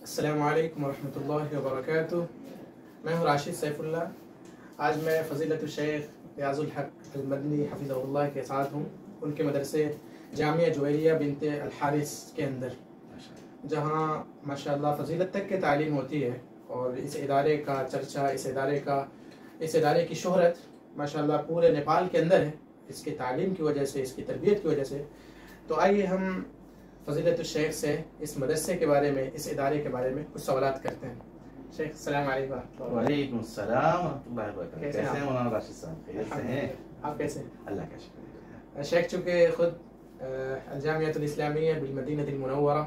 السلام علیکم ورحمۃ اللہ وبرکاتہ. میں ہوں راشد سیف اللہ. آج میں فضیلت الشیخ ریاض الحق المدنی حفظہ اللہ کے ساتھ ہوں ان کے مدرسے جامعہ جویریہ بنت الحارث کے اندر، جہاں ماشاءاللہ فضیلت تک کی تعلیم ہوتی ہے. اور اس ادارے کا چرچا، اس ادارے کی شہرت ماشاءاللہ پورے نیپال کے اندر ہے، اس کی تعلیم کی وجہ سے، اس کی تربیت کی وجہ سے. تو آئیے ہم فضیلت الشیخ سے اس مدرسے کے بارے میں، اس ادارے کے بارے میں کچھ سوالات کرتے ہیں. شیخ السلام علیکم. وعلیکم السلام ورحمۃ اللہ وبرکاتہ. کیسے ہیں مولانا راشد صاحب؟ خیریت سے ہیں؟ آپ کیسے ہیں؟ اللہ کا شکر. شیخ چونکہ خود الجامعۃ الاسلامیہ بالمدینہ المنورہ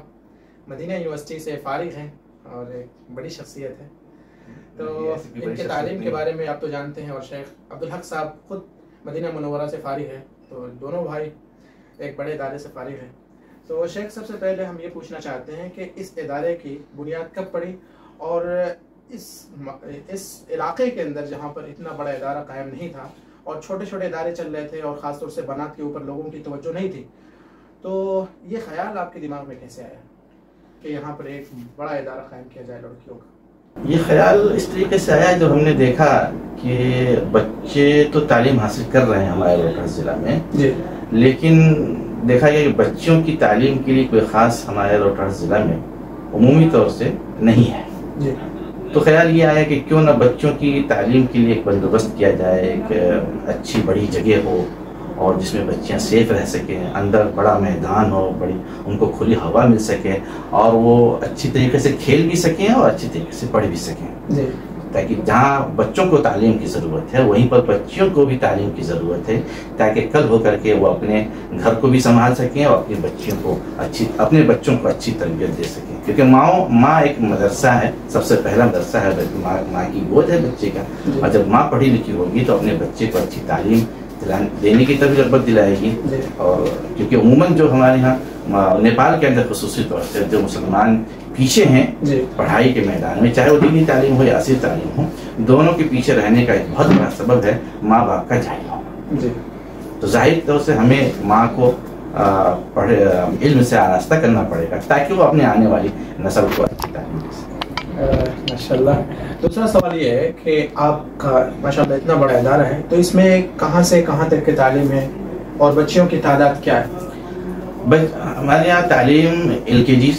مدینہ یونیورسٹی سے فارغ ہیں اور ایک بڑی شخصیت ہے، تو ان کے تعلیم کے بارے میں آپ تو جانتے ہیں. اور شیخ عبدالحق صاحب خود مدینہ منورہ سے فارغ ہے، تو دونوں بھائی ایک بڑے ادارے سے فارغ ہیں. تو شیخ سب سے پہلے ہم یہ پوچھنا چاہتے ہیں کہ اس ادارے کی بنیاد کب پڑی، اور اس علاقے کے اندر جہاں پر اتنا بڑا ادارہ قائم نہیں تھا اور چھوٹے چھوٹے ادارے چل رہے تھے، اور خاص طور سے بنات کے اوپر لوگوں کی توجہ نہیں تھی، تو یہ خیال آپ کے دماغ میں کیسے آیا کہ یہاں پر ایک بڑا ادارہ قائم کیا جائے لڑکیوں کا؟ یہ خیال اس طریقے سے آیا جب ہم نے دیکھا کہ بچے تو تعلیم حاصل کر رہے ہیں ہمارے روہتک ضلع میں، لیکن دیکھا گیا کہ بچوں کی تعلیم کے لیے کوئی خاص ہمارے روہتک ضلع میں عمومی طور سے نہیں ہے. تو خیال یہ آیا کہ کیوں نہ بچوں کی تعلیم کے لیے ایک بندوبست کیا جائے، ایک اچھی بڑی جگہ ہو اور جس میں بچیاں سیف رہ سکیں، اندر بڑا میدان ہو، بڑی ان کو کھلی ہوا مل سکے، اور وہ اچھی طریقے سے کھیل بھی سکیں اور اچھی طریقے سے پڑھ بھی سکیں. تاکہ جہاں بچوں کو تعلیم کی ضرورت ہے وہیں پر بچیوں کو بھی تعلیم کی ضرورت ہے، تاکہ کل ہو کر کے وہ اپنے گھر کو بھی سنبھال سکیں اور اپنے بچوں کو اچھی تربیت دے سکیں. کیونکہ ماں ایک مدرسہ ہے، سب سے پہلا مدرسہ ہے، ماں کی گود ہے بچے کا. اور جب ماں پڑھی لکھی ہوگی تو اپنے بچے کو اچھی تعلیم دینے کی طرف رغبت دلائے گی. اور کیونکہ عموماً جو ہمارے یہاں نیپال کے اندر خصوصی طور سے جو مسلمان پیچھے ہیں پڑھائی کے میدان میں، چاہے وہ دینی تعلیم ہو یا عصری تعلیم ہو، دونوں کے پیچھے رہنے کا ایک بہت بڑا سبب ہے ماں باپ کا جاہل ہونا. تو ظاہر طور سے ہمیں ماں کو علم سے آراستہ کرنا پڑے گا تاکہ وہ اپنے آنے والی نسل کو اچھی تعلیم دے سکے. ماشاءاللہ. دوسرا سوال یہ ہے کہ آپ کا ماشاءاللہ اتنا بڑا ادارہ ہے، تو اس میں کہاں سے کہاں تک کی تعلیم ہے اور بچیوں کی تعداد کیا ہے؟ ہمارے یہاں تعلیم LKG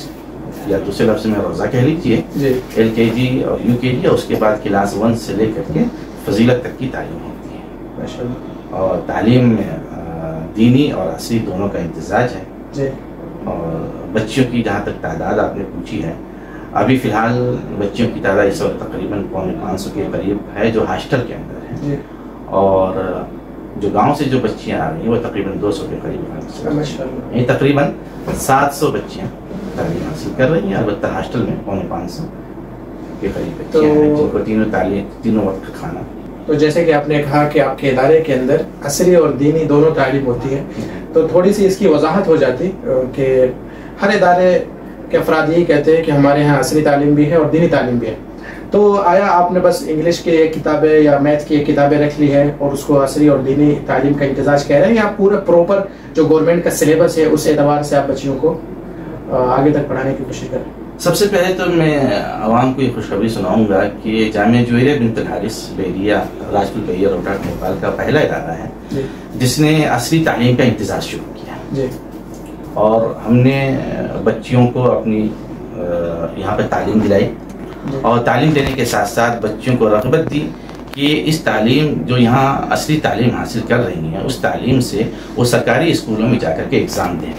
یا دوسرے لفظ میں روزہ کہہ لیجیے، LKG اور UKG، اور اس کے بعد کلاس 1 سے لے کر کے فضیلت تک کی تعلیم ہوتی ہے ماشاءاللہ. اور تعلیم میں دینی اور عصری دونوں کا امتزاج ہے. اور بچیوں کی جہاں تک تعداد آپ نے پوچھی ہے، ابھی فی الحال بچیوں کی تعداد اس وقت تقریباً 550 کے قریب ہے جو ہاسٹل کے اندر ہے. اور جو گاؤں سے جو بچیاں آ رہی ہیں وہ تقریباً 200 کے قریب ہیں. تقریباً 700 بچیاں تعلیم حاصل کر رہی ہیں. البتہ ہاسٹل میں 550 کے قریب بچیاں ہیں جن کو تینوں وقت کا کھانا. تو جیسے کہ آپ نے کہا کہ آپ کے ادارے کے اندر عصری اور دینی دونوں تعلیم ہوتی ہے، تو تھوڑی سی اس کی وضاحت ہو جاتی کہ ہر ادارے کے افراد یہی کہتے ہیں کہ ہمارے ہاں عصری تعلیم بھی ہے اور دینی تعلیم بھی ہے، تو آیا آپ نے بس انگلش کی ایک کتابیں یا میتھ کی ایک کتابیں رکھ لی ہے اور اس کو عصری اور دینی تعلیم کا امتزاج کہہ رہے ہیں، یا پورا پروپر جو گورنمنٹ کا سلیبس ہے اس اعتبار سے آپ بچیوں کو آگے تک پڑھانے کی کوشش کریں؟ سب سے پہلے تو میں عوام کو یہ خوشخبری سناؤں گا کہ جامعہ جویریہ بنت الحارث بحریہ راجپور بحریہ روہتک نیپال کا پہلا ادارہ ہے جس نے عصری تعلیم کا امتزاج شروع کیا. اور ہم نے بچیوں کو اپنی یہاں پہ تعلیم دلائی، اور تعلیم دینے کے ساتھ ساتھ بچیوں کو رغبت دی کہ اس تعلیم جو یہاں عصری تعلیم حاصل کر رہی ہیں اس تعلیم سے وہ سرکاری اسکولوں میں جا کر کے ایگزام دیں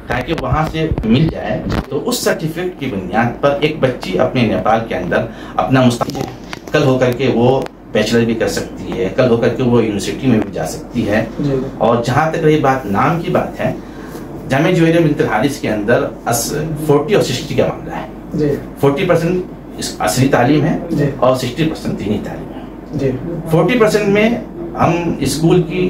تاکہ وہاں سے مل جائے. تو اس سرٹیفکیٹ کی بنیاد پر ایک بچی اپنے نیپال کے اندر اپنا مستقبل کل ہو کر کے وہ بیچلر بھی کر سکتی ہے، کل ہو کر کے وہ یونیورسٹی میں بھی جا سکتی ہے. اور جہاں تک رہی بات نام کی بات ہے، جامعہ جویریہ بنت الحارث کے اندر 40 اور 60 کا معاملہ ہے. 40% عصری تعلیم ہے اور 60% دینی تعلیم ہے. 40% میں ہم اسکول کی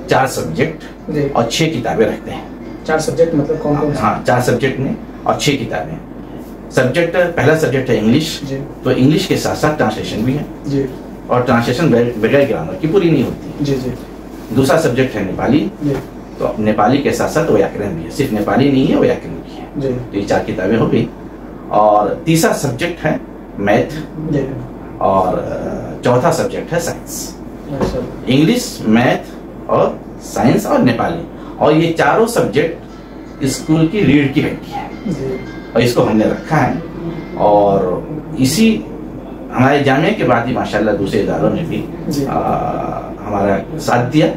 4 سبجیکٹ اور 6 کتابیں رکھتے ہیں. 4 سبجیکٹ مطلب کون کون؟ ہاں 4 سبجیکٹ میں اور 6 کتابیں. سبجیکٹ پہلا سبجیکٹ ہے انگلش، تو انگلش کے ساتھ ساتھ ٹرانسلیشن بھی ہے، اور ٹرانسلیشن بغیر گرامر کی پوری نہیں ہوتی. دوسرا سبجیکٹ ہے نیپالی، تو نیپالی کے ساتھ ساتھ ویاکرن بھی ہے، صرف نیپالی نہیں ہے ویاکرن بھی ہے. تو یہ 4 کتابیں ہو گئی. اور تیسرا سبجیکٹ ہے میتھ اور چوتھا سبجیکٹ ہے سائنس. انگلش، میتھ اور سائنس اور نیپالی، اور یہ چاروں سبجیکٹ اسکول کی ریڑھ کی ہڈی ہے اور اس کو ہم نے رکھا ہے. اور اسی ہمارے جامعہ کے بعد ہی ماشاءاللہ دوسرے اداروں نے بھی ہمارا ساتھ دیا،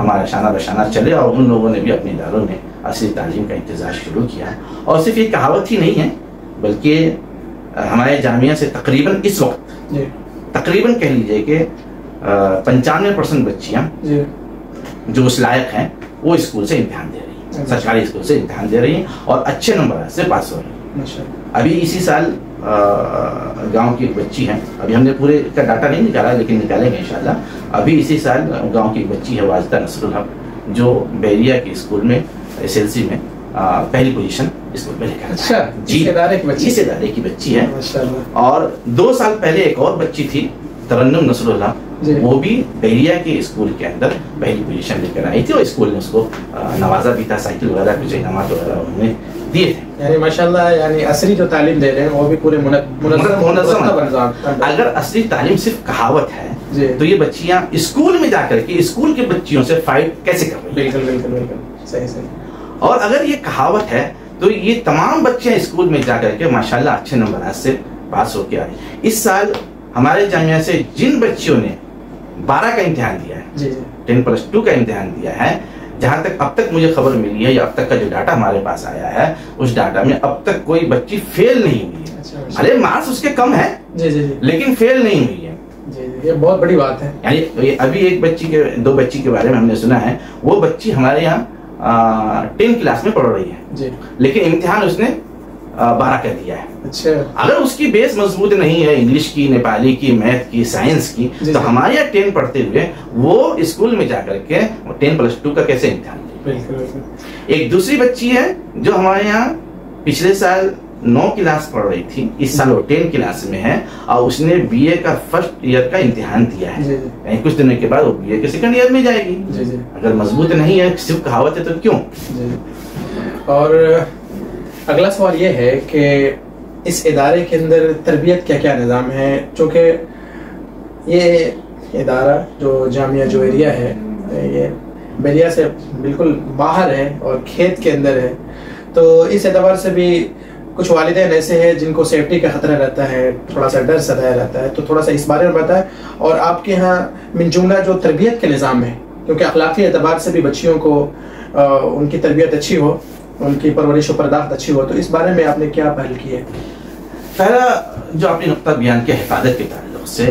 ہمارا شانہ بشانہ چلے، اور ان لوگوں نے بھی اپنے اداروں میں اصلی تعلیم کا انتظار شروع کیا. اور صرف یہ کہاوت ہی نہیں ہے، بلکہ ہمارے جامعہ سے تقریباً اس وقت تقریباً کہہ لیجیے کہ 95% بچیاں جو اس لائق ہیں وہ اسکول سے امتحان دے رہی ہیں، سرکاری اسکول سے امتحان دے رہی ہیں اور اچھے نمبر سے پاس ہو رہی ہیں. ابھی اسی سال گاؤں کی ایک بچی ہے، ابھی ہم نے پورے کا ڈاٹا نہیں نکالا لیکن نکالیں گے انشاءاللہ. ابھی اسی سال گاؤں کی ایک بچی ہے واجدہ نصر الحق، جو بحریہ کے اسکول میں SLC میں پہلی پوزیشن اسکول میں لے کر. اچھا، جی، اس ادارے کی بچی ہے. اور 2 سال پہلے ایک اور بچی تھی ترنم نصر اللہ، وہ بھی بحریہ کے اسکول کے اندر پہلی پوزیشن لے کر آئی تھی اور اسکول نے اس کو نوازا بھی تھا، سائیکل وغیرہ کچھ انعامات وغیرہ انہوں نے دیے تھے. یعنی ماشاءاللہ یعنی عصری جو تعلیم دے رہے ہیں وہ بھی پورے منظم. اگر عصری تعلیم صرف کہاوت ہے تو یہ بچیاں اسکول میں جا کر کے اسکول کی بچیوں سے فائٹ کیسے کر رہی ہیں؟ بالکل صحیح. اور اگر یہ کہاوت ہے تو یہ تمام بچیاں اسکول میں جا کر کے ماشاءاللہ اچھے نمبرات سے پاس ہو کے آئی. اس سال ہمارے جامعہ سے جن بچیوں نے 12 کا امتحان دیا ہے، 10+2 کا امتحان دیا ہے، جہاں تک اب تک مجھے خبر ملی ہے یا اب تک کا جو ڈاٹا ہمارے پاس آیا ہے، اس ڈاٹا میں اب تک کوئی بچی فیل نہیں ہوئی ہے. ارے مارکس اس کے کم ہے لیکن فیل نہیں ہوئی ہے. یہ بہت بڑی بات ہے. یعنی ابھی ایک بچی کے 2 بچی کے بارے میں ہم نے سنا ہے، وہ بچی ہمارے یہاں 10 کلاس میں پڑھ رہی ہے لیکن امتحان اس نے 12 کا دیا ہے. اچھا، اگر اس کی بیس مضبوط نہیں ہے انگلش کی، نیپالی کی، میتھ کی، سائنس کی، تو ہمارے یہاں 10 پڑھتے ہوئے وہ اسکول میں جا کر کے 10+2 کا کیسے امتحان دے. ایک دوسری بچی ہے جو ہمارے یہاں پچھلے سال 9 کلاس پڑھ رہی تھی، اس سال وہ 10 کلاس میں ہے اور اس نے BA کا فرسٹ ایئر کا امتحان دیا ہے. یعنی کچھ دنوں کے بعد وہ BA کے سیکنڈ ایئر میں جائے گی. اگر مضبوط نہیں ہے، صرف کہاوت ہے تو کیوں. اور اگلا سوال یہ ہے کہ اس ادارے کے اندر تربیت کیا نظام ہے، چونکہ یہ ادارہ جو جامعہ جوہریہ ہے یہ بحریہ سے بالکل باہر ہے اور کھیت کے اندر ہے، تو اس اعتبار سے بھی کچھ والدین ایسے ہیں جن کو سیفٹی کا خطرہ رہتا ہے، تھوڑا سا ڈر ستایا رہتا ہے، تو تھوڑا سا اس بارے میں بتائیں. اور آپ کے ہاں من جملہ جو تربیت کے نظام ہے، کیونکہ اخلاقی اعتبار سے بھی بچیوں کو ان کی تربیت اچھی ہو، ان کی پرورش و پرداخت اچھی ہو، تو اس بارے میں آپ نے کیا پہل کی ہے؟ پہلا جو آپ نے نقطہ بیان کیا حفاظت کے تعلق سے،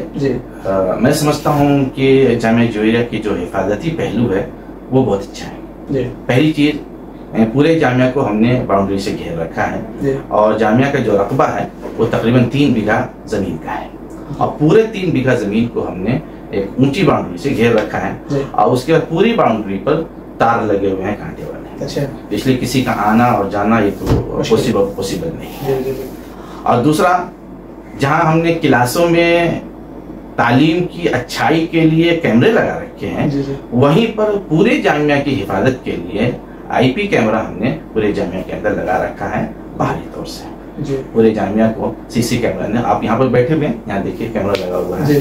میں سمجھتا ہوں کہ جامعہ جوہریہ کی جو حفاظتی پہلو ہے وہ بہت اچھا ہے. پہلی چیز، پورے جامعہ کو ہم نے باؤنڈری سے گھیر رکھا ہے اور جامعہ کا جو رقبہ ہے وہ تقریباً 3 بیگھہ زمین کا ہے اور پورے 3 بیگھہ زمین کو ہم نے ایک اونچی باؤنڈری سے گھیر رکھا ہے اور اس کے بعد پوری باؤنڈری پر تار لگے ہوئے ہیں کانٹے والے، اس لیے کسی کا آنا اور جانا یہ تو پوسیبل نہیں ہے. اور دوسرا، جہاں ہم نے کلاسوں میں تعلیم کی اچھائی کے لیے کیمرے لگا رکھے ہیں، وہیں پر پورے جامعہ کی حفاظت کے لیے IP کیمرہ ہم نے پورے جامعہ کے اندر لگا رکھا ہے باہری طور سے. پورے جامعہ کو CC کیمرہ نے، آپ یہاں پر بیٹھے ہوئے ہیں، یہاں دیکھیے کیمرہ لگا ہوا ہے،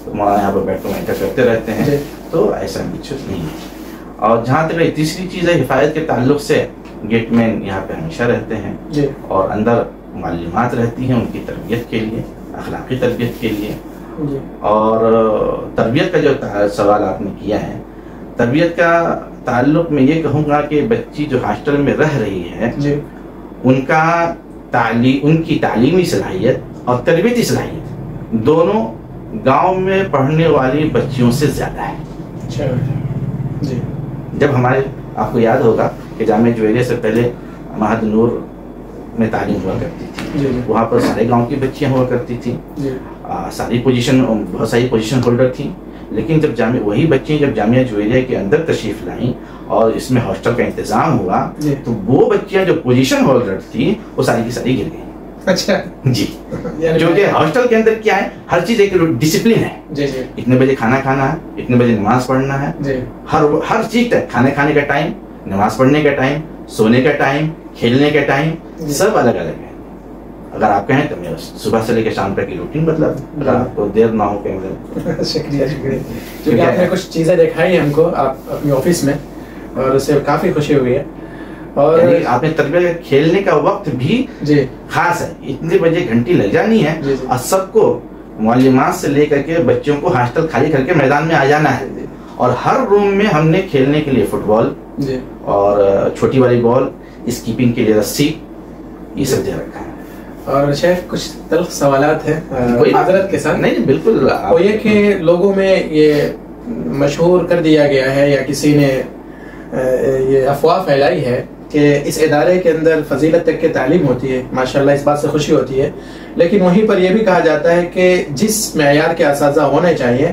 مولانا یہاں پر بیٹھ کر انٹر کرتے رہتے ہیں، تو ایسا کچھ نہیں ہے. اور جہاں تک تیسری چیز ہے حفاظت کے تعلق سے، گیٹ مین یہاں پہ ہمیشہ رہتے ہیں اور اندر معلومات رہتی ہیں ان کی تربیت کے لیے، اخلاقی تربیت کے لیے. اور تربیت کا جو سوال آپ نے کیا ہے، تربیت کا تعلق میں یہ کہوں گا کہ بچی جو ہاسٹل میں رہ رہی ہے ان کی تعلیمی صلاحیت اور تربیتی صلاحیت دونوں گاؤں میں پڑھنے والی بچیوں سے زیادہ ہے. جب ہمارے، آپ کو یاد ہوگا کہ جامعہ جوہریہ سے پہلے مہد نور میں تعلیم ہوا کرتی تھی، وہاں پر سارے گاؤں کی بچیاں ہوا کرتی تھی، ساری پوزیشن، بہت ساری پوزیشن ہولڈر تھیں. لیکن جب وہی بچیں جب جامعہ جوہریہ کے اندر تشریف لائیں اور اس میں ہاسٹل کا انتظام ہوا، تو وہ بچیاں جو پوزیشن ہولڈر تھی وہ ساری کی ساری گر گئی. اچھا جی، کیونکہ ہاسٹل کے اندر کیا ہے، ہر چیز ایک ڈسپلن ہے. اتنے بجے کھانا کھانا ہے، اتنے بجے نماز پڑھنا ہے، ہر چیز کا کھانے کھانے کا ٹائم، نماز پڑھنے کا ٹائم، سونے کا ٹائم، کھیلنے کا ٹائم، سب الگ الگ ہے. اگر آپ کہیں تو میں صبح سے لے کے شام تک کی روٹین بدلا دوں اگر آپ کو دیر نہ ہو کہیں. شکریہ شکریہ. کیونکہ آپ نے کچھ چیزیں دکھائی ہیں ہم کو آپ اپنی آفس میں, اور اس سے کافی خوشی ہوئی ہے. اور آپ نے تربیت کھیلنے کا وقت بھی خاص ہے, اتنے بجے گھنٹی لگ جانی ہے اور سب کو معلمات سے لے کر کے بچوں کو ہاسٹل خالی کر کے میدان میں آ جانا ہے, اور ہر روم میں ہم نے کھیلنے کے لیے فٹ بال اور چھوٹی والی بال, اسکیپنگ کے لیے رسی, یہ سب دے رکھا ہے. اور شیخ کچھ تلخ سوالات ہیں معذرت کے ساتھ. نہیں بالکل. وہ یہ کہ لوگوں میں یہ مشہور کر دیا گیا ہے یا کسی نے یہ افواہ پھیلائی ہے کہ اس ادارے کے اندر فضیلت تک کی تعلیم ہوتی ہے, ماشاءاللہ اس بات سے خوشی ہوتی ہے, لیکن وہیں پر یہ بھی کہا جاتا ہے کہ جس معیار کے اساتذہ ہونے چاہیے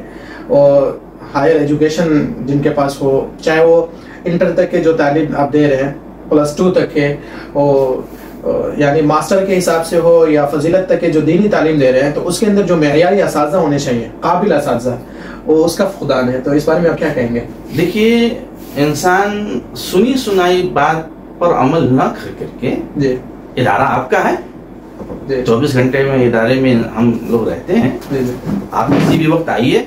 اور ہائر ایجوکیشن جن کے پاس ہو, چاہے وہ انٹر تک کے جو تعلیم آپ دے رہے ہیں +2 تک کے یعنی ماسٹر کے حساب سے ہو یا فضیلت تک کے جو دینی تعلیم دے رہے ہیں, تو اس کے اندر جو معیاری اساتذہ ہونے چاہیے, قابل اساتذہ, وہ اس کا فقدان ہے. تو اس بارے میں آپ کیا کہیں گے؟ دیکھیے, انسان سنی سنائی بات پر عمل نہ کر کے, ادارہ آپ کا ہے, 24 گھنٹے میں ادارے میں ہم لوگ رہتے ہیں, آپ کسی بھی وقت آئیے,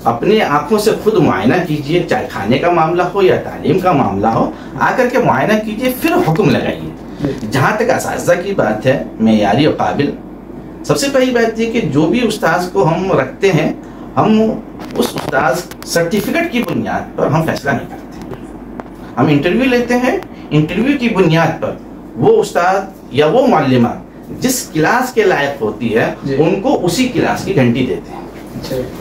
اپنے آنکھوں سے خود معائنہ کیجئے, چاہے کھانے کا معاملہ ہو یا تعلیم کا معاملہ ہو, آ کر کے معائنہ کیجئے, پھر حکم لگائیے. جہاں تک اساتذہ کی بات ہے, معیاری اور قابل, سب سے پہلی بات یہ کہ جو بھی استاذ کو ہم رکھتے ہیں, ہم اس استاذ سرٹیفکیٹ کی بنیاد پر ہم فیصلہ نہیں کرتے. ہم انٹرویو لیتے ہیں, انٹرویو کی بنیاد پر وہ استاد یا وہ معلمہ جس کلاس کے لائق ہوتی ہے ان کو اسی کلاس کی گھنٹی دیتے ہیں.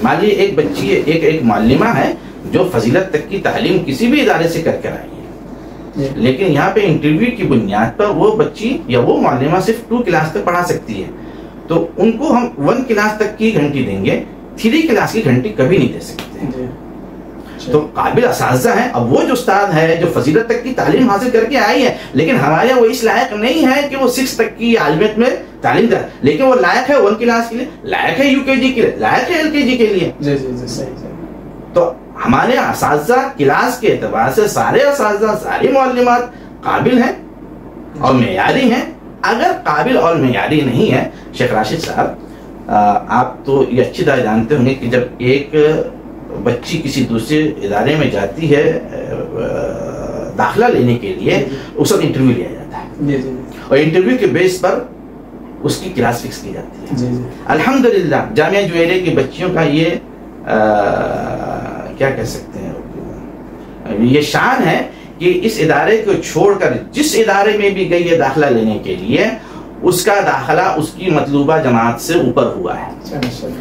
مان لیے ایک بچی ایک معلمہ ہے جو فضیلت تک کی تعلیم کسی بھی ادارے سے کر آئی ہے, لیکن یہاں پہ انٹرویو کی بنیاد پر وہ بچی یا وہ معلمہ صرف 2 کلاس تک پڑھا سکتی ہے, تو ان کو ہم 1 کلاس تک کی گھنٹی دیں گے, 3 کلاس کی گھنٹی کبھی نہیں دے سکتے. تو قابل اساتذہ ہیں. اب وہ جو استاد ہے جو فضیلت تک کی تعلیم حاصل کر کے آئی ہے, لیکن ہمارے وہ اس لائق نہیں ہے کہ وہ 6 تک کی عالمیت میں تعلیم دے, لیکن وہ لائق ہے 1 کلاس کے لیے, لائق ہے UKG کے لیے, لائق ہے LKG کے لیے. تو ہمارے اساتذہ کلاس کے اعتبار سے سارے اساتذہ, ساری معلمات قابل ہیں اور معیاری ہیں. اگر قابل اور معیاری نہیں ہے, شیخ راشد صاحب آپ تو یہ اچھی طرح جانتے ہوں گے کہ جب ایک بچی کسی دوسرے ادارے میں جاتی ہے داخلہ لینے کے لیے, اس وقت انٹرویو لیا جاتا ہے, اور انٹرویو کے بیس پر اس کی کلاس فکس کی جاتی ہے. الحمدللہ جامعہ جویریہ کی بچیوں کا یہ کیا کہہ سکتے ہیں, یہ شان ہے کہ اس ادارے کو چھوڑ کر جس ادارے میں بھی گئی ہے داخلہ لینے کے لیے, اس کا داخلہ اس کی مطلوبہ جماعت سے اوپر ہوا ہے.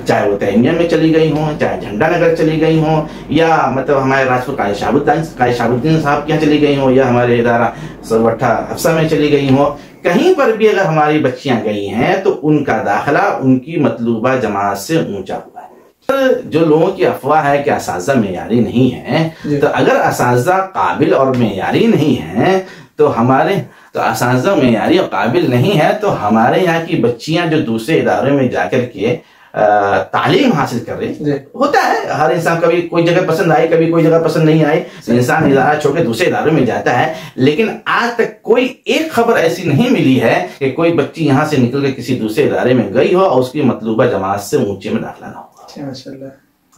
چاہے وہ تیمیہ میں چلی گئی ہوں, چاہے جھنڈا نگر چلی گئی ہوں, یا مطلب ہمارے راجپور قائد شہاب الدین صاحب کے یہاں چلی گئی ہوں, یا ہمارے ادارہ سروٹھا حفصہ میں چلی گئی ہوں, کہیں پر بھی اگر ہماری بچیاں گئی ہیں تو ان کا داخلہ ان کی مطلوبہ جماعت سے اونچا ہوا ہے. جو لوگوں کی افواہ ہے کہ اساتذہ معیاری نہیں ہیں, تو اگر اساتذہ قابل اور معیاری نہیں ہیں تو اساتذہ معیاری اور قابل نہیں ہے, تو ہمارے یہاں کی بچیاں جو دوسرے اداروں میں جا کر کے تعلیم حاصل کر رہی, ہوتا ہے ہر انسان, کبھی کوئی جگہ پسند آئی, کبھی کوئی جگہ پسند نہیں آئی, انسان ادارہ چھوڑ کے دوسرے اداروں میں جاتا ہے. لیکن آج تک کوئی ایک خبر ایسی نہیں ملی ہے کہ کوئی بچی یہاں سے نکل کے کسی دوسرے ادارے میں گئی ہو اور اس کی مطلوبہ جماعت سے اونچے میں داخلہ نہ ہو.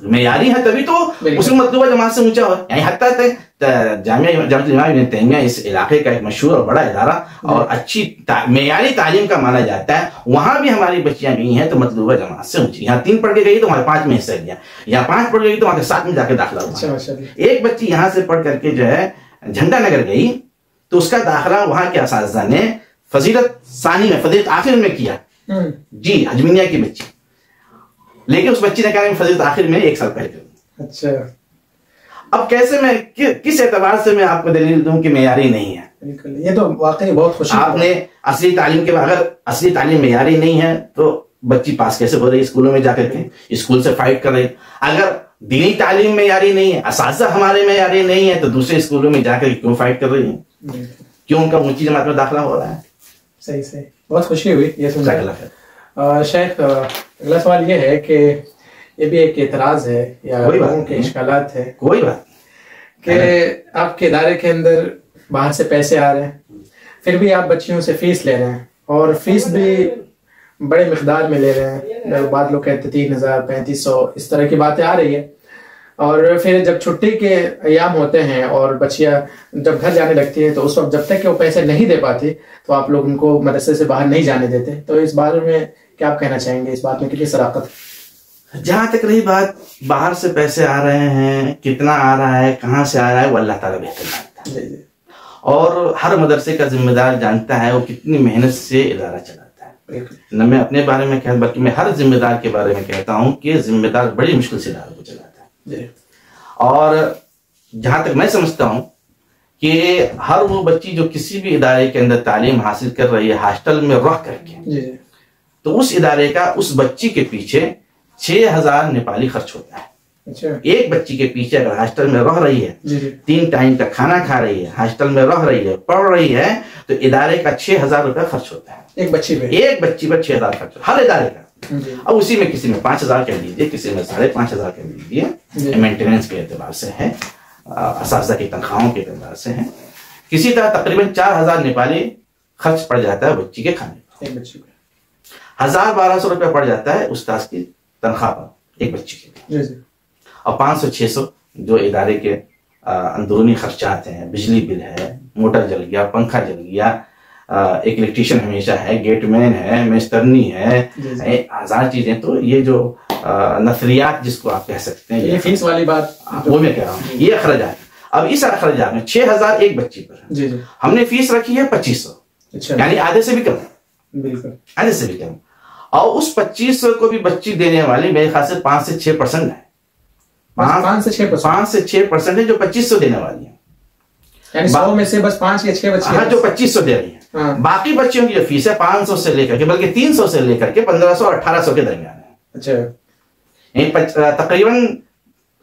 معیاری ہے تبھی تو اس میں مطلوبہ جماعت سے اونچا ہو. یعنی حتیٰ تک جامعہ امام ابن تیمیہ اس علاقے کا ایک مشہور اور بڑا ادارہ اور اچھی معیاری تعلیم کا مانا جاتا ہے, وہاں بھی ہماری بچیاں گئی ہیں تو مطلوبہ جماعت سے اونچی. یہاں 3 پڑھ کے گئی تو وہاں 5 میں حصہ لیا, یہاں 5 پڑھ کے گئی تو وہاں کے 7 میں جا کے داخلہ ہوا. ایک بچی یہاں سے پڑھ کر کے جو ہے جھنڈا نگر گئی تو اس کا داخلہ وہاں کے اساتذہ نے فضیلت ثانی میں, فضیلت آخر میں کیا. جی, اجمنیہ کی بچی, لیکن اس بچی نے کہا کہ فضیلت آخر میں 1 سال پہلے کروں. اچھا, اب کیسے میں کس اعتبار سے میں آپ کو دلیل دوں کہ معیاری نہیں ہے؟ بالکل, یہ تو واقعی بہت خوشی. آپ نے اصلی تعلیم کے اگر اصلی تعلیم معیاری نہیں ہے تو بچی پاس کیسے ہو رہی اسکولوں میں جا کر کے, اسکول سے فائٹ کر رہی. اگر دینی تعلیم معیاری نہیں ہے, اساتذہ ہمارے معیاری نہیں ہے, تو دوسرے اسکولوں میں جا کر کیوں فائٹ کر رہی ہیں, کیوں ان کا اونچی جماعت میں داخلہ ہو رہا ہے؟ صحیح, بہت خوشی ہوئی یہ سن کر. شیخ اگلا سوال یہ ہے کہ یہ بھی ایک اعتراض ہے یا لوگوں کے اشکالات ہے, کوئی بات کہ آپ کے ادارے کے اندر باہر سے پیسے آ رہے ہیں, پھر بھی آپ بچیوں سے فیس لے رہے ہیں, اور فیس بھی بڑے مقدار میں لے رہے ہیں، بعض لوگ کہتے 3000 3500 اس طرح کی باتیں آ رہی ہے. اور پھر جب چھٹی کے ایام ہوتے ہیں اور بچیاں جب گھر جانے لگتی ہے تو اس وقت جب تک کہ وہ پیسے نہیں دے پاتی تو آپ لوگ ان کو مدرسے سے باہر نہیں جانے دیتے. تو اس بارے میں کیا آپ کہنا چاہیں گے؟ اس بات میں کتنی صداقت؟ جہاں تک رہی بات باہر سے پیسے آ رہے ہیں، کتنا آ رہا ہے، کہاں سے آ رہا ہے، وہ اللہ تعالیٰ بہتر جانتا ہے. اور ہر مدرسے کا ذمہ دار جانتا ہے وہ کتنی محنت سے ادارہ چلاتا ہے. نہ میں اپنے بارے میں کہتا بلکہ میں ہر ذمہ دار کے بارے میں کہتا ہوں کہ ذمہ دار بڑی مشکل سے ادارے کو چلاتا ہے. اور جہاں تک میں سمجھتا ہوں کہ ہر وہ بچی جو کسی بھی ادارے کے اندر تعلیم حاصل کر رہی ہے ہاسٹل میں رہ کر کے، تو اس ادارے کا اس بچی کے پیچھے 6000 نیپالی خرچ ہوتا ہے. ایک بچی کے پیچھے اگر ہاسٹل میں رہ رہی ہے، 3 ٹائم کا کھانا کھا رہی ہے، ہاسٹل میں رہ رہی ہے، پڑھ رہی ہے، تو ادارے کا 6000 روپے خرچ ہوتا ہے. ایک بچی پر 6000 خرچ ہر ادارے کا. اب اسی میں کسی میں 5000 کہہ دیجیے، کسی میں 5500 کہہ دیجیے، مینٹیننس کے اعتبار سے ہے، اساتذہ کی تنخواہوں کے اعتبار سے ہے. کسی طرح تقریباً 4000 نیپالی خرچ پڑ جاتا ہے بچی کے کھانے پر. 1200 روپے پڑ جاتا ہے استاذ کی تنخواہ پر ایک بچی کے. اور 500-600 جو ادارے کے اندرونی خرچات ہیں، بجلی بل ہے، موٹر جل گیا، پنکھا جل گیا، ایک الیکٹریشین ہمیشہ ہے، گیٹ مین ہے، میسترنی ہے، 1000 چیزیں. تو یہ جو نفریات جس کو آپ کہہ سکتے ہیں، یہ فیس والی بات وہ میں کہہ رہا ہوں، یہ اخراجات. اب اس اخراجات میں 6000 ایک بچی پر ہم نے فیس رکھی ہے 2500، یعنی آدھے سے بھی کم. بالکل آدھے سے بھی کم. اور اس 2500 کو بھی بچی دینے والی میرے خیال سے 5 سے 6% ہے. 5 سے 6% ہے جو 2500 دینے والی ہیں. یعنی 100 میں سے بس 5 یا 6 بچیاں جو 2500 دے رہی ہیں. باقی بچیوں کی جو فیس ہے 500 سے لے کر کے بلکہ 300 سے لے کر کے 1500 اور 1800 کے درمیان ہے. اچھا. تقریباً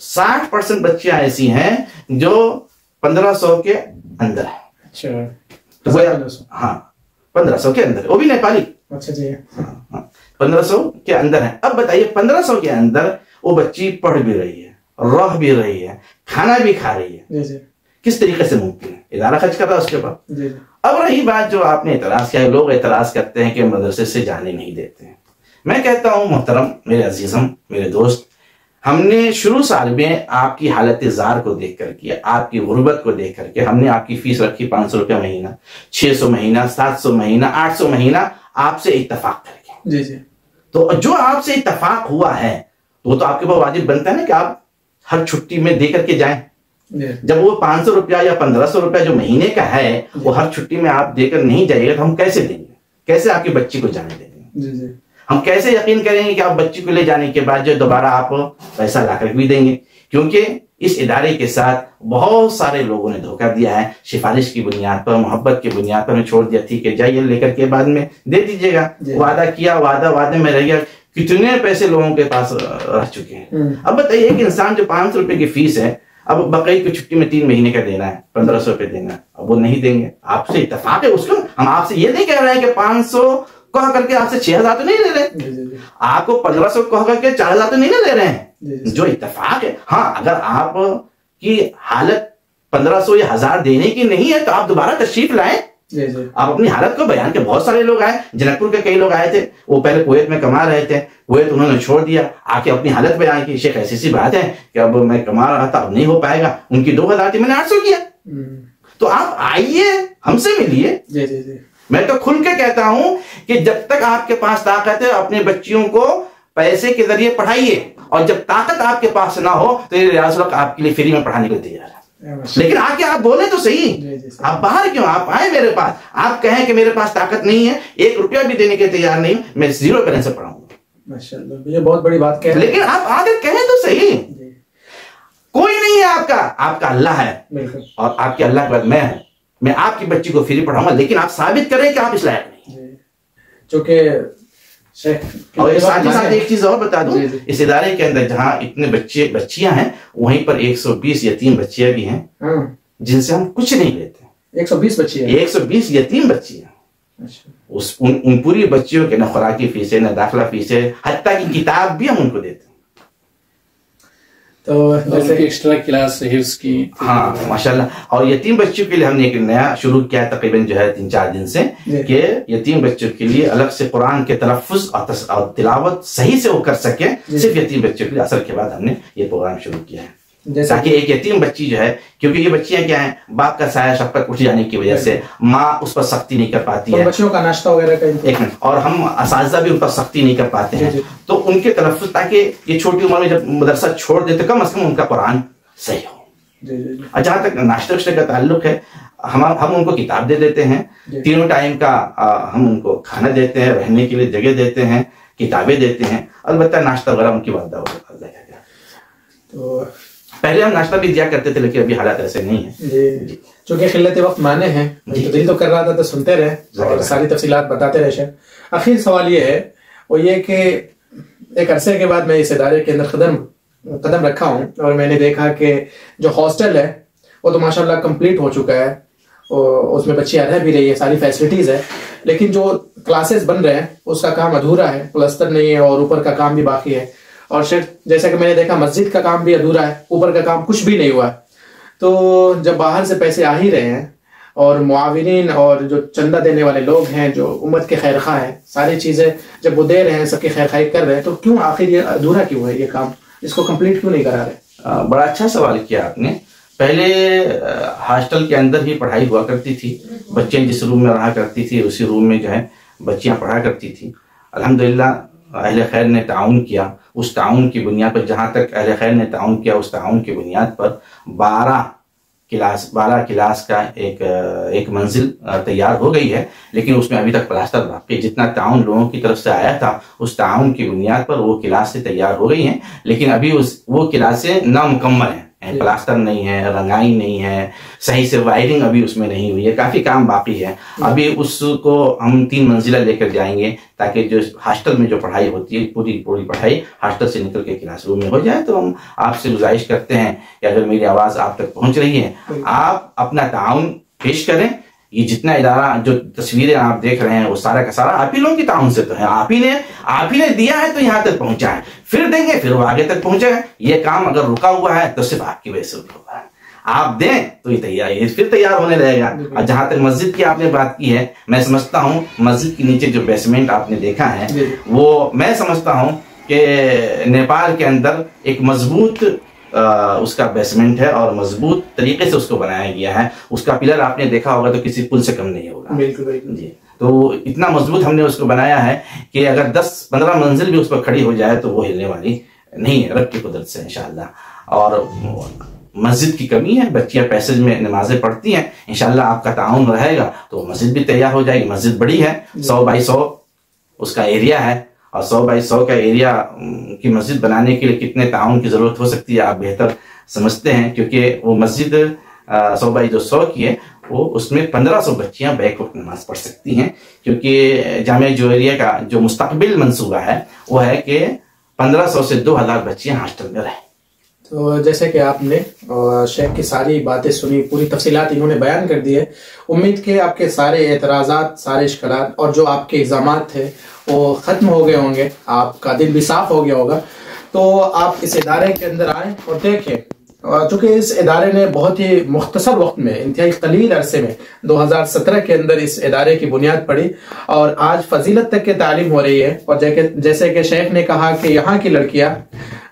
60% بچیاں ایسی ہیں جو 1500 کے اندر ہے. اچھا. ہاں 1500 کے اندر، وہ بھی نیپالی. اچھا جی. 1500 کے اندر ہے. اب بتائیے 1500 کے اندر وہ بچی پڑھ بھی رہی ہے، رہ بھی رہی ہے، کھانا بھی کھا رہی ہے. کس طریقے سے ممکن ہے؟ ادارہ خرچ کر رہا ہے اس کے بعد. اب رہی بات جو آپ نے اعتراض کیا، لوگ اعتراض کرتے ہیں کہ مدرسے سے جانے نہیں دیتے ہیں. میں کہتا ہوں محترم میرے عزیزم، میرے دوست، ہم نے شروع سال میں آپ کی حالت زار کو دیکھ کر کے، آپ کی غربت کو دیکھ کر کے ہم نے آپ کی فیس رکھی 500 روپے مہینہ، 600 مہینہ، 700 مہینہ، 800 مہینہ، آپ سے اتفاق کر کے. تو جو آپ سے اتفاق ہوا ہے وہ تو آپ کے پاس واجب بنتا ہے نا کہ آپ ہر چھٹی میں دے کر کے جائیں. جب وہ 500 روپیہ یا 1500 روپیہ جو مہینے کا ہے وہ ہر چھٹی میں آپ دے کر نہیں جائیے گا تو ہم کیسے دیں گے؟ کیسے آپ کی بچی کو جانے دیں گے؟ ہم کیسے یقین کریں گے کہ آپ بچی کو لے جانے کے بعد جو دوبارہ آپ پیسہ لا کر بھی دیں گے؟ کیونکہ اس ادارے کے ساتھ بہت سارے لوگوں نے دھوکہ دیا ہے. سفارش کی بنیاد پر، محبت کی بنیاد پر چھوڑ دیا تھی کہ جائیے لے کر کے بعد میں دے دیجیے گا. وعدہ کیا، وعدے میں رہ گیا. کتنے پیسے لوگوں کے پاس رہ چکے ہیں. اب بتائیے ایک انسان جو 500 روپے کی فیس ہے، اب بقرعید کی چھٹی میں 3 مہینے کا دینا ہے، 1500 روپے دینا ہے، اب وہ نہیں دیں گے. آپ سے اتفاق ہے اس کو. ہم آپ سے یہ نہیں کہہ رہے ہیں کہ 500 کہہ کر کے آپ سے 6000 تو نہیں لے رہے، آپ کو 1500 کہہ کر کے 4000 تو نہیں لے رہے ہیں. جو اتفاق ہے. ہاں اگر آپ کی حالت 1500 یا 1000 دینے کی نہیں ہے تو آپ دوبارہ تشریف لائیں. آپ اپنی حالت کو بیان کے. بہت سارے لوگ آئے، جنک پور کے کئی لوگ آئے تھے، وہ پہلے کویت میں کما رہے تھے، کویت انہوں نے چھوڑ دیا، آ کے اپنی حالت بیان کی. شیخ ایسی سی بات ہے کہ اب میں کما رہا تھا، اب نہیں ہو پائے گا. ان کی 2000 تھی، میں نے 800 کیا. تو آپ آئیے، ہم سے ملیے. میں تو کھل کے کہتا ہوں کہ جب تک آپ کے پاس طاقت ہے اپنے بچیوں کو پیسے کے ذریعے پڑھائیے، اور جب طاقت آپ کے پاس نہ ہو تو یہ ریاض الحق آپ کے لیے فری میں پڑھانے کے لیے تیار ہے. لیکن آ کے آپ بولیں تو صحیح. آپ باہر کیوں؟ آپ آئیں میرے پاس، آپ کہیں کہ میرے پاس طاقت نہیں ہے، 1 روپیہ بھی دینے کے تیار نہیں، میں 0 بیلنس سے پڑھاؤں گا. ماشاءاللہ، یہ بہت بڑی بات کہہ. لیکن آپ آ کے کہیں تو صحیح. کوئی نہیں ہے آپ کا اللہ ہے، اور آپ کے اللہ کے بعد میں ہوں. میں آپ کی بچی کو فری پڑھاؤں گا، لیکن آپ ثابت کریں کہ آپ اس لائق نہیں. چونکہ اور ایک چیز اور بتا دوں، اس ادارے کے اندر جہاں اتنے بچیاں ہیں، وہیں پر 120 یتیم بچیاں بھی ہیں جن سے ہم کچھ نہیں لیتے. 120 بچیاں، 120 یتیم بچیاں. ان پوری بچیوں کے نہ خوراکی فیس ہے، نہ داخلہ فیس ہے، حتیٰ کہ کتاب بھی ہم ان کو دیتے ہیں. تو جیسے ایکسٹرا کلاس حفظ کی. ہاں ماشاءاللہ. اور یتیم بچوں کے لیے ہم نے ایک نیا شروع کیا تقریباً جو ہے 3-4 دن سے کہ یتیم بچوں کے لیے الگ سے قرآن کے تلفظ اور تلاوت صحیح سے وہ کر سکے. صرف یتیم بچوں کے لیے عصر کے بعد ہم نے یہ پروگرام شروع کیا ہے تاکہ ایک یتیم بچی جو ہے, کیونکہ یہ بچیاں کیا ہیں, باپ کا سایہ شفقت اٹھ جانے کی وجہ سے ماں اس پر سختی نہیں کر پاتی ہے, بچوں کا ناشتہ وغیرہ کا ایک منٹ, اور ہم اساتذہ بھی ان پر سختی نہیں کر پاتے ہیں, تو ان کے تلفظ تاکہ یہ چھوٹی عمر میں جب مدرسہ چھوڑ دیتے کم از کم ان کا قرآن صحیح ہو. اور جہاں تک ناشتہ واشتے کا تعلق ہے, ہم ان کو کتاب دے دیتے ہیں, 3 ٹائم کا ہم ان کو کھانا دیتے ہیں, رہنے کے لیے جگہ دیتے ہیں, کتابیں دیتے ہیں, البتہ ناشتہ وغیرہ ان کی والدہ وغیرہ. تو پہلے ہم ناشتہ بھی دیا کرتے تھے لیکن ابھی حالات ایسے نہیں ہیں جی, چونکہ قلت وقت مانے ہیں. دل تو کر رہا تھا تو سنتے رہے اور ساری تفصیلات بتاتے رہے. شیخ, آخر سوال یہ ہے, وہ یہ کہ ایک عرصے کے بعد میں اس ادارے کے اندر قدم رکھا ہوں اور میں نے دیکھا کہ جو ہاسٹل ہے وہ تو ماشاءاللہ کمپلیٹ ہو چکا ہے, اور اس میں بچیاں رہ بھی رہی ہے, ساری فیسلٹیز ہے, لیکن جو کلاسز بن رہے ہیں اس کا کام ادھورا ہے, پلستر نہیں ہے اور اوپر کا کام بھی باقی ہے. اور جیسا کہ میں نے دیکھا مسجد کا کام بھی ادھورا ہے, اوپر کا کام کچھ بھی نہیں ہوا ہے. تو جب باہر سے پیسے آ ہی رہے ہیں اور معاونین اور جو چندہ دینے والے لوگ ہیں جو امت کے خیر خواہ ہیں, ساری چیزیں جب وہ دے رہے ہیں, سب کی خیر خواہی کر رہے ہیں, تو کیوں آخر یہ ادھورا کیوں ہے یہ کام, اس کو کمپلیٹ کیوں نہیں کرا رہے؟ بڑا اچھا سوال کیا آپ نے. پہلے ہاسٹل کے اندر ہی پڑھائی ہوا کرتی تھی, بچے جس روم میں رہا کرتی تھی اسی روم میں جو ہے بچیاں پڑھا کرتی تھی. الحمدللہ اہل خیر نے تعاون کیا, اس تعاون کی بنیاد پر, جہاں تک اہل خیر نے تعاون کیا اس تعاون کی بنیاد پر 12 کلاس کا ایک منزل تیار ہو گئی ہے, لیکن اس میں ابھی تک پلاسٹر باقی. جتنا تعاون لوگوں کی طرف سے آیا تھا اس تعاون کی بنیاد پر وہ کلاسیں تیار ہو گئی ہیں, لیکن ابھی وہ کلاسیں نامکمل ہیں, پلاسٹر نہیں ہے, رنگائی نہیں ہے, صحیح سے وائرنگ ابھی اس میں نہیں ہوئی ہے, کافی کام باقی ہے. ابھی اس کو ہم 3 منزلہ لے کر جائیں گے تاکہ جو ہاسٹل میں جو پڑھائی ہوتی ہے پوری پڑھائی ہاسٹل سے نکل کے کلاس روم میں ہو جائے. تو ہم آپ سے گزارش کرتے ہیں کہ اگر میری آواز آپ تک پہنچ رہی ہے, آپ اپنا تعاون پیش کریں. یہ جتنا ادارہ جو تصویریں آپ دیکھ رہے ہیں وہ سارا کا سارا آپ ہی لوگوں کی تعاون سے تو ہے, آپ ہی نے دیا ہے تو یہاں تک پہنچا ہے, پھر دیں گے, پھر وہ آگے تک پہنچے گا. یہ کام اگر رکا ہوا ہے تو صرف آپ کی وجہ سے رکا ہوا ہے, آپ دیں تو یہ پھر تیار ہونے لگے گا. اور جہاں تک مسجد کی آپ نے بات کی ہے, میں سمجھتا ہوں مسجد کے نیچے جو بیسمنٹ آپ نے دیکھا ہے وہ میں سمجھتا ہوں کہ نیپال کے اندر ایک مضبوط اس کا بیسمنٹ ہے اور مضبوط طریقے سے اس کو بنایا گیا ہے. اس کا پلر آپ نے دیکھا ہوگا تو کسی پل سے کم نہیں ہوگا. جی, تو اتنا مضبوط ہم نے اس کو بنایا ہے کہ اگر 10-15 منزل بھی اس پر کھڑی ہو جائے تو وہ ہلنے والی نہیں ہے, رب کی قدرت سے انشاءاللہ. اور مسجد کی کمی ہے, بچیاں پیسج میں نمازیں پڑھتی ہیں, انشاءاللہ آپ کا تعاون رہے گا تو مسجد بھی تیار ہو جائے گی. مسجد بڑی ہے, 100 بائی 100 اس کا ایریا ہے, اور 100 بائی 100 کا ایریا کی مسجد بنانے کے لیے کتنے تعاون کی ضرورت ہو سکتی ہے آپ بہتر سمجھتے ہیں, کیونکہ وہ مسجد 100 بائی 100 کی ہے, وہ اس میں 1500 بچیاں بیک وقت نماز پڑھ سکتی ہیں, کیونکہ جامعہ جوہریہ کا جو مستقبل منصوبہ ہے وہ ہے کہ 1500 سے 2000 بچیاں ہاسٹل میں رہیں. تو جیسے کہ آپ نے شیخ کی ساری باتیں سنی, پوری تفصیلات انہوں نے بیان کر دی ہے, امید کہ آپ کے سارے اعتراضات, سارے اشکالات اور جو آپ کے الزامات تھے وہ ختم ہو گئے ہوں گے, آپ کا دل بھی صاف ہو گیا ہوگا. تو آپ اس ادارے کے اندر آئیں اور دیکھیں, چونکہ اس ادارے نے بہت ہی مختصر وقت میں, انتہائی قلیل عرصے میں 2017 کے اندر اس ادارے کی بنیاد پڑی اور آج فضیلت تک کی تعلیم ہو رہی ہے. اور جیسے کہ شیخ نے کہا کہ یہاں کی لڑکیاں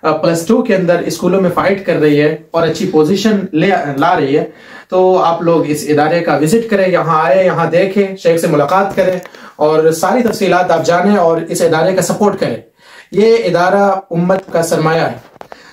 +2 کے اندر اسکولوں میں فائٹ کر رہی ہے اور اچھی پوزیشن لا رہی ہے. تو آپ لوگ اس ادارے کا وزٹ کریں, یہاں آئے, یہاں دیکھیں, شیخ سے ملاقات کریں اور ساری تفصیلات آپ جانیں اور اس ادارے کا سپورٹ کریں. یہ ادارہ امت کا سرمایہ ہے,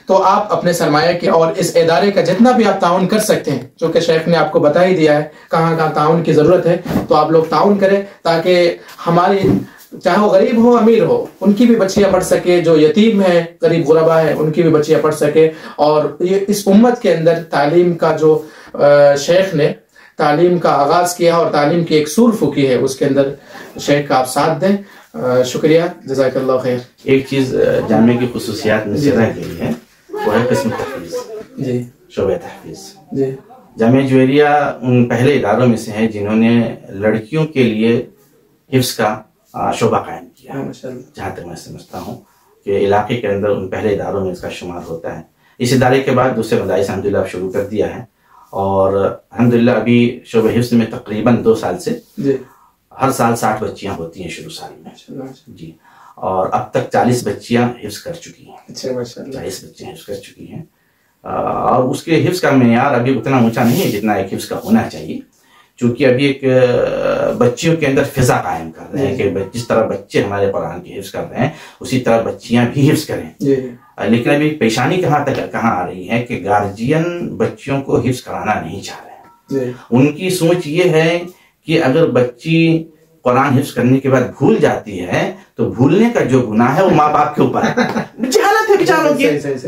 تو آپ اپنے سرمایہ کی اور اس ادارے کا جتنا بھی آپ تعاون کر سکتے ہیں, جو کہ شیخ نے آپ کو بتا ہی دیا ہے کہاں کہاں تعاون کی ضرورت ہے, تو آپ لوگ تعاون کریں تاکہ ہماری, چاہے وہ غریب ہو امیر ہو, ان کی بھی بچیاں پڑھ سکے, جو یتیم ہیں, غریب غربا ہے, ان کی بھی بچیاں پڑھ سکے. اور یہ اس امت کے اندر تعلیم کا جو شیخ نے تعلیم کا آغاز کیا اور تعلیم کی ایک سور پھونکی ہے, اس کے اندر شیخ کا آپ ساتھ دیں. شکریہ, جزاک اللہ خیر. ایک چیز جامعہ کی خصوصیات میں سے رہ گئی ہے, وہ ہے قسم تحفیظ. جی, شعبہ تحفیظ. جی, جامعہ جوہریہ ان پہلے اداروں میں سے ہے جنہوں نے لڑکیوں کے لیے حفظ کا شعبہ قائم کیا. جہاں تک میں سمجھتا ہوں کہ علاقے کے اندر ان پہلے اداروں میں اس کا شمار ہوتا ہے. اس ادارے کے بعد دوسرے مدارس الحمدللہ شروع کر دیا ہے، اور الحمدللہ ابھی شعبہ حفظ میں تقریباً 2 سال سے ہر سال 60 بچیاں ہوتی ہیں شروع سال میں جی، اور اب تک 40 بچیاں حفظ کر چکی ہیں، 40 بچیاں حفظ کر چکی ہیں، اور اس کے حفظ کا معیار ابھی اتنا اونچا نہیں ہے جتنا ایک حفظ کا ہونا چاہیے، چونکہ ابھی ایک بچیوں کے اندر فضا قائم کر رہے ہیں کہ جس طرح بچے ہمارے قرآن کی حفظ کر رہے ہیں اسی طرح بچیاں بھی حفظ کریں، لیکن ابھی پیشانی کہاں آ رہی ہے کہ گارجین بچیوں کو حفظ کرانا نہیں چاہ رہے ہیں، ان کی سوچ یہ ہے کہ اگر بچی قرآن حفظ کرنے کے بعد بھول جاتی ہے تو بھولنے کا جو گناہ ہے وہ ماں باپ کے اوپر ہے، جہالت ہے بیچاروں کی،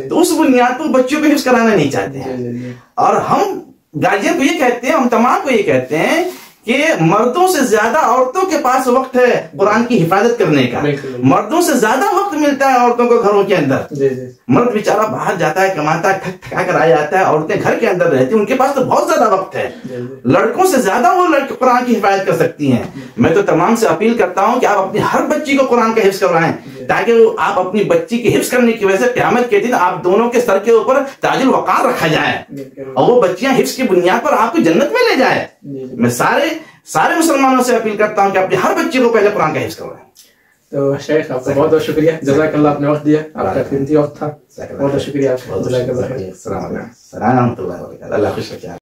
تو اس بنیاد پر بچوں کو حفظ کرانا نہیں چاہتے ہیں، اور ہم گارجین کو یہ کہتے ہیں، ہم تمام کو یہ کہتے ہیں کہ مردوں سے زیادہ عورتوں کے پاس وقت ہے قرآن کی حفاظت کرنے کا، مردوں سے زیادہ وقت ملتا ہے عورتوں کو گھروں کے اندر، مرد بیچارہ باہر جاتا ہے کماتا ہے تھک تھکا کر آ جاتا ہے، عورتیں گھر کے اندر رہتی ہیں، ان کے پاس تو بہت زیادہ وقت ہے، لڑکوں سے زیادہ وہ لڑکے قرآن کی حفاظت کر سکتی ہیں۔ میں تو تمام سے اپیل کرتا ہوں کہ آپ اپنی ہر بچی کو قرآن کا حفظ کروائیں، تاکہ آپ اپنی بچی کی حفظ کرنے کی وجہ سے قیامت کے دن آپ دونوں کے سر کے اوپر تاج الوقار رکھا جائے، اور وہ بچیاں حفظ کی بنیاد پر آپ کو جنت میں لے جائے۔ میں سارے مسلمانوں سے اپیل کرتا ہوں کہ اپنی ہر بچی کو پہلے قرآن کا حفظ کروائیں۔ تو شیخ آپ کا بہت بہت شکریہ، جزاک اللہ، آپ نے وقت دیا، آپ کا قیمتی وقت تھا، بہت بہت شکریہ آپ کا، جزاک اللہ خیر۔ السلام علیکم، اللہ خوش رکھے۔